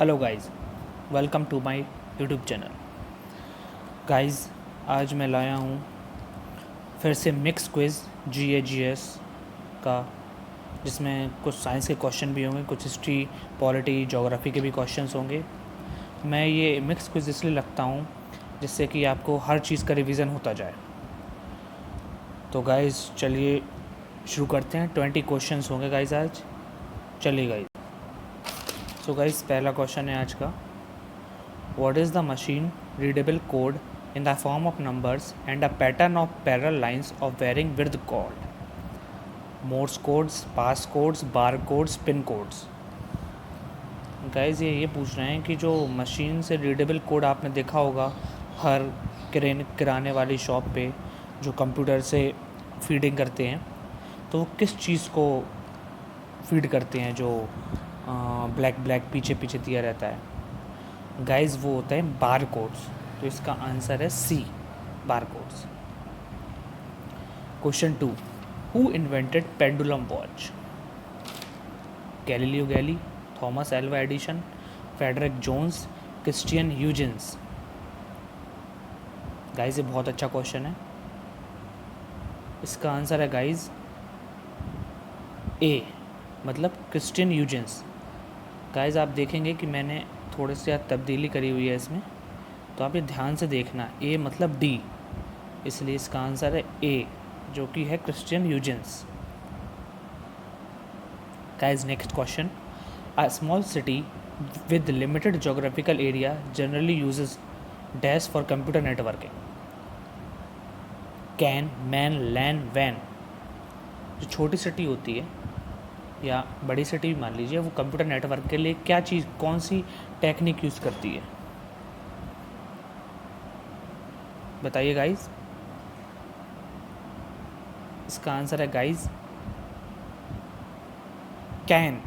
Hello guys, welcome to my YouTube channel. Guys, आज मैं लाया हूँ फिर से मिक्स क्विज़ GAGS का, जिसमें कुछ साइंस के क्वेश्चन भी होंगे, कुछ हिस्ट्री, पॉलिटी, ज्योग्राफी के भी क्वेश्चंस होंगे। मैं ये मिक्स क्विज़ इसलिए रखता हूँ जिससे कि आपको हर चीज़ का रिवीजन होता जाए। तो गाइस चलिए शुरू करते हैं। 20 क्वेश्चंस होंगे गाइस आज। चलिए गाइस। सो गाइस, पहला क्वेश्चन है आज का। What is the machine readable code in the form of numbers and a pattern of parallel lines of varying width called? Morse codes, pass codes, bar codes, pin codes. Guys ये पूछ रहे हैं कि जो machine से readable code आपने देखा होगा हर किराने वाली शॉप पे जो कंप्यूटर से फीडिंग करते हैं, तो वो किस चीज़ को फीड करते हैं जो ब्लैक ब्लैक पीछे पीछे दिया रहता है। गाइज वो होता है बार कोड्स। तो इसका आंसर है C, bar codes. Question 2, who invented pendulum watch? Galileo Galilei, Thomas Alva Edison, Frederick Jones, Christiaan Huygens. Guys ये बहुत अच्छा क्वेश्चन है। इसका आंसर है गाइज ए, मतलब क्रिश्चियन ह्यूजेंस। गाइज आप देखेंगे कि मैंने थोड़ी सी तब्दीली करी हुई है इसमें, तो आप ये ध्यान से देखना। ए मतलब डी, इसलिए इसका आंसर है ए, जो कि है Christian Huygens. Guys next question, a small city with limited geographical area generally uses dash for computer networking? CAN, MAN, LAN, वैन। जो छोटी सिटी होती है या बड़ी सिटी भी मान लीजिए, वो कंप्यूटर नेटवर्क के लिए क्या चीज़, कौन सी टेक्निक यूज़ करती है? बताइए गाइज। इसका आंसर है गाइज कैन,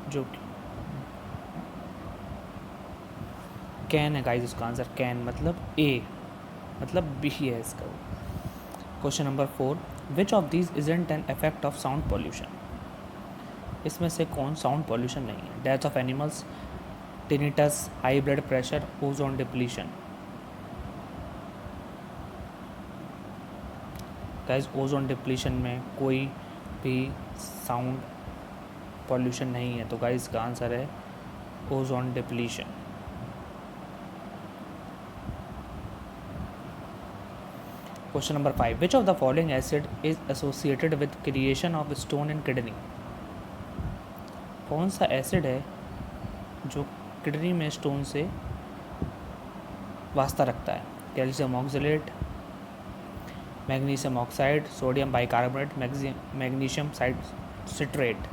जो कैन है गाइज। उसका आंसर कैन मतलब ए, मतलब बी है इसका। Question number 4, which of these isn't an effect of sound pollution? इसमें से कौन साउंड पॉल्यूशन नहीं है? Death of animals, tinnitus, high blood pressure, ozone depletion. Guys ozone depletion में कोई भी साउंड पॉल्यूशन नहीं है, तो गाइज का आंसर है ozone depletion. Question number 5, which of the following acid is associated with creation of stone in kidney? कौन सा एसिड है जो किडनी में स्टोन से वास्ता रखता है? Calcium oxalate, magnesium oxide, sodium bicarbonate, magnesium citrate.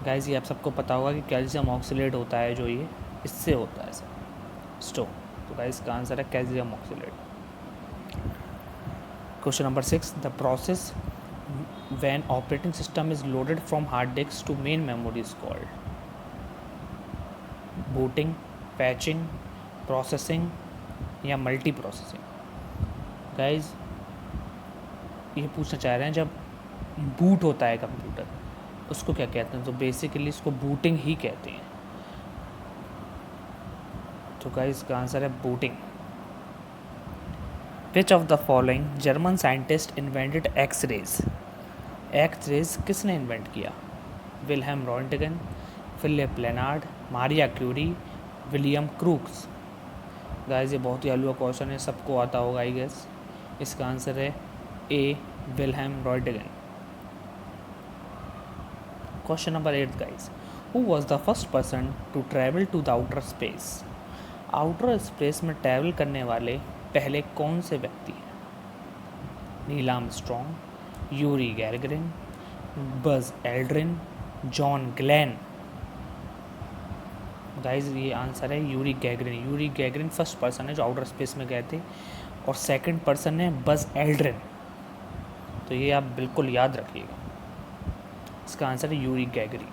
Guys ये आप सबको पता होगा कि कैल्शियम ऑक्सलेट होता है, जो ये इससे होता है सर स्टोन। तो गाइस का आंसर है calcium oxalate. Question number 6, the process when operating system is loaded from hard disks to main memory is called? booting, patching, processing या मल्टी प्रोसेसिंग? गाइज ये पूछना चाह रहे हैं, जब बूट होता है कंप्यूटर उसको क्या कहते हैं? तो बेसिकली इसको बूटिंग ही कहते हैं। तो गाइज का आंसर है booting. Which of the following German scientist invented X-rays? X-rays किसने इन्वेंट किया? Wilhelm Roentgen, Philipp Lenard, Maria Curie, William Crookes. Guys ये बहुत ही हलवा क्वेश्चन है, सबको आता होगा आई गेस। इसका आंसर है A, Wilhelm Roentgen. Question number 8 guys, who was the first person to travel to the outer space? Outer space में travel करने वाले पहले कौन से व्यक्ति हैं? Neil Armstrong, Yuri Gagarin, Buzz Aldrin, John Glenn. Guys ये आंसर है Yuri Gagarin. Yuri Gagarin first person है जो आउटर स्पेस में गए थे, और सेकंड पर्सन है बज एल्ड्रिन। तो ये आप बिल्कुल याद रखिएगा, इसका आंसर है Yuri Gagarin.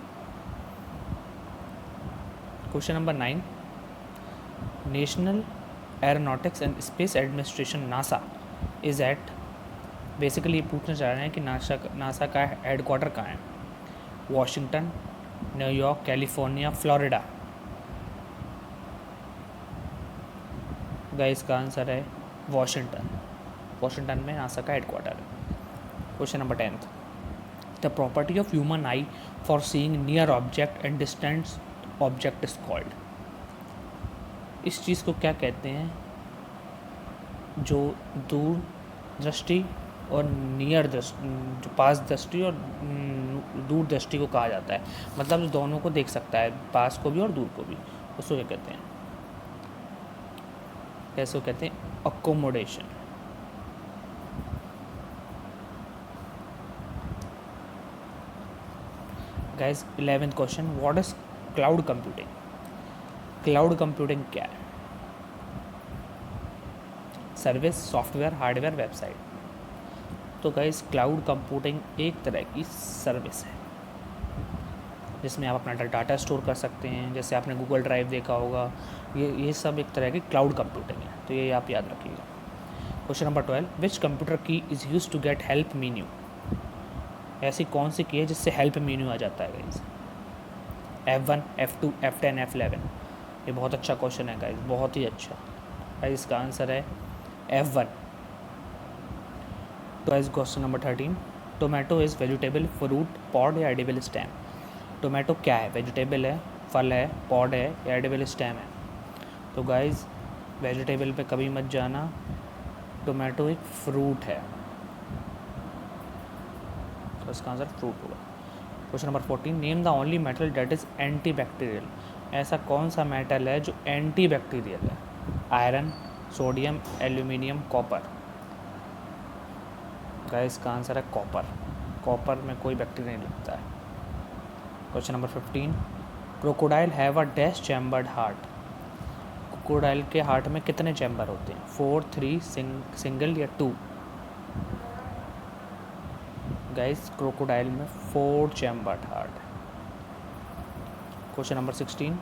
Question number 9, National Aeronautics and Space Administration NASA is at? Basically ये पूछना चाह रहे हैं कि नासा का हेडक्वार्टर कहाँ है? Washington, New York, California, Florida. Guys इसका आंसर है वॉशिंगटन। वॉशिंगटन में नासा का हेडक्वार्टर है। Question number 10th, the property of human I for seeing near object and distance object is called. इस चीज़ को क्या कहते हैं जो दूर दृष्टि और नियर दृष्टि, जो पास दृष्टि और दूर दृष्टि को कहा जाता है, मतलब जो दोनों को देख सकता है, पास को भी और दूर को भी, उसको क्या कहते हैं? कैसे कहते हैं? Accommodation. Guys 11th question, what is cloud computing? Cloud computing क्या है? Service, software, hardware, website. तो गाइस क्लाउड कंप्यूटिंग एक तरह की सर्विस है जिसमें आप अपना डाटा स्टोर कर सकते हैं, जैसे आपने गूगल ड्राइव देखा होगा, ये सब एक तरह की क्लाउड कंप्यूटिंग है, तो ये आप याद रखिएगा। Question number 12, which computer key is use to get help menu? ऐसी कौन सी की है जिससे हेल्प मेन्यू आ जाता है guys? F1, F2, F10, F11। ये बहुत अच्छा क्वेश्चन है गाइस, बहुत ही अच्छा। गाइस इसका आंसर है F1। तो guys question number 13, tomato is vegetable, fruit, pod या एडिबल स्टेम? टोमेटो क्या है? वेजिटेबल है, फल है, पॉड है या एडिबल स्टेम है? तो गाइस वेजिटेबल पे कभी मत जाना, टोमेटो एक फ्रूट है, तो इसका आंसर फ्रूट होगा। Question number 14, name the only metal that is anti bacterial. ऐसा कौन सा मेटल है जो एंटी बैक्टीरियल है? Iron, sodium, aluminium, copper. Guys इसका आंसर है कॉपर। कॉपर में कोई बैक्टीरिया नहीं लगता है। Question number 15, crocodile have a dash chambered heart. Crocodile के हार्ट में कितने चैम्बर होते हैं? 4, 3, सिंगल या 2? गाइस क्रोकोडाइल में 4 चैम्बर्ड हार्ट है। Question number 16,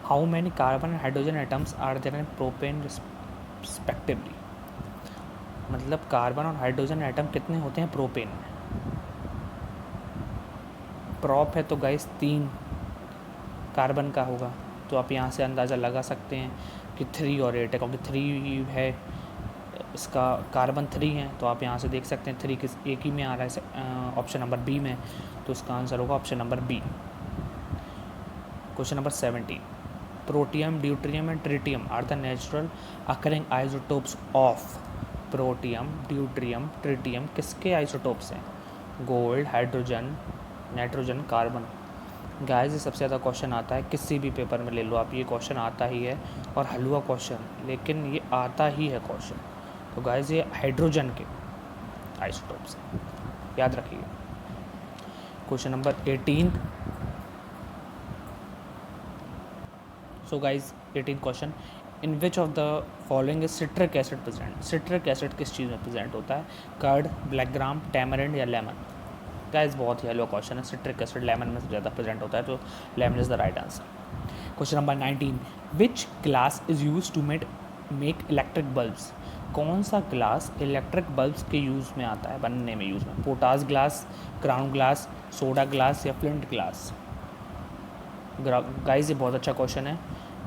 how many carbon and hydrogen atoms are there in propane respectively? मतलब कार्बन और हाइड्रोजन एटम कितने होते हैं प्रोपेन में? प्रॉप है तो गाइस 3 कार्बन का होगा, तो आप यहाँ से अंदाज़ा लगा सकते हैं कि 3 और 8 है, क्योंकि 3 है, इसका कार्बन 3 है, तो आप यहाँ से देख सकते हैं 3 किस एक ही में आ रहा है, ऑप्शन नंबर बी में, तो इसका आंसर होगा option number B. Question number 17, protium, deuterium and tritium are the natural occurring isotopes of. Protium, deuterium, tritium किसके आइसोटोप्स हैं? Gold, hydrogen, nitrogen, carbon. Guys ये सबसे ज़्यादा क्वेश्चन आता है, किसी भी पेपर में ले लो आप, ये क्वेश्चन आता ही है, और हलवा क्वेश्चन, लेकिन ये आता ही है क्वेश्चन। तो गाइस ये हाइड्रोजन के आइसोटोप्स हैं, याद रखिए। Question number 18, so guys 18 question, in which of the following is citric acid present? Citric acid किस चीज़ में प्रेजेंट होता है? कर्ड, ब्लैक ग्राम, टैमरिंड या लेमन? गाइस बहुत ही हेलो क्वेश्चन है, सिट्रिक एसिड लेमन में ज़्यादा प्रेजेंट होता है, तो lemon is the right answer. Question number 19, which glass is use to make electric bulbs? कौन सा ग्लास इलेक्ट्रिक बल्ब्स के यूज़ में आता है, बनने में यूज़ में? Potash glass, crown glass, soda glass या फ्लिंट ग्लास? गाइस ये बहुत अच्छा क्वेश्चन है,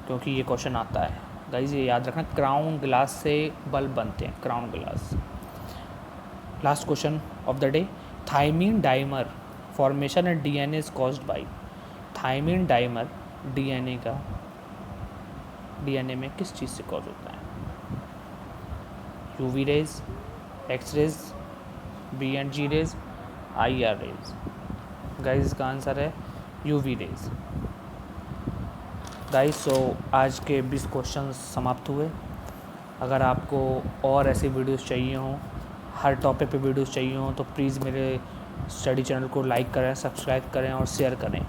क्योंकि ये क्वेश्चन आता है। गाइस ये याद रखना, क्राउन ग्लास से बल्ब बनते हैं, crown glass. Last question of the day, thymine dimer formation and DNA is caused by. Thymine dimer DNA में किस चीज़ से कॉज होता है? UV rays, X rays, B and G rays, IR rays. Guys इसका answer है UV rays. Guys so आज के 20 क्वेश्चन समाप्त हुए। अगर आपको और ऐसी वीडियोस चाहिए हों, हर टॉपिक पे वीडियोस चाहिए हों, तो प्लीज़ मेरे स्टडी चैनल को लाइक करें, सब्सक्राइब करें और शेयर करें।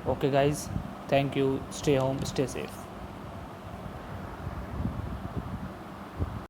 Okay guys, thank you, stay home, stay safe.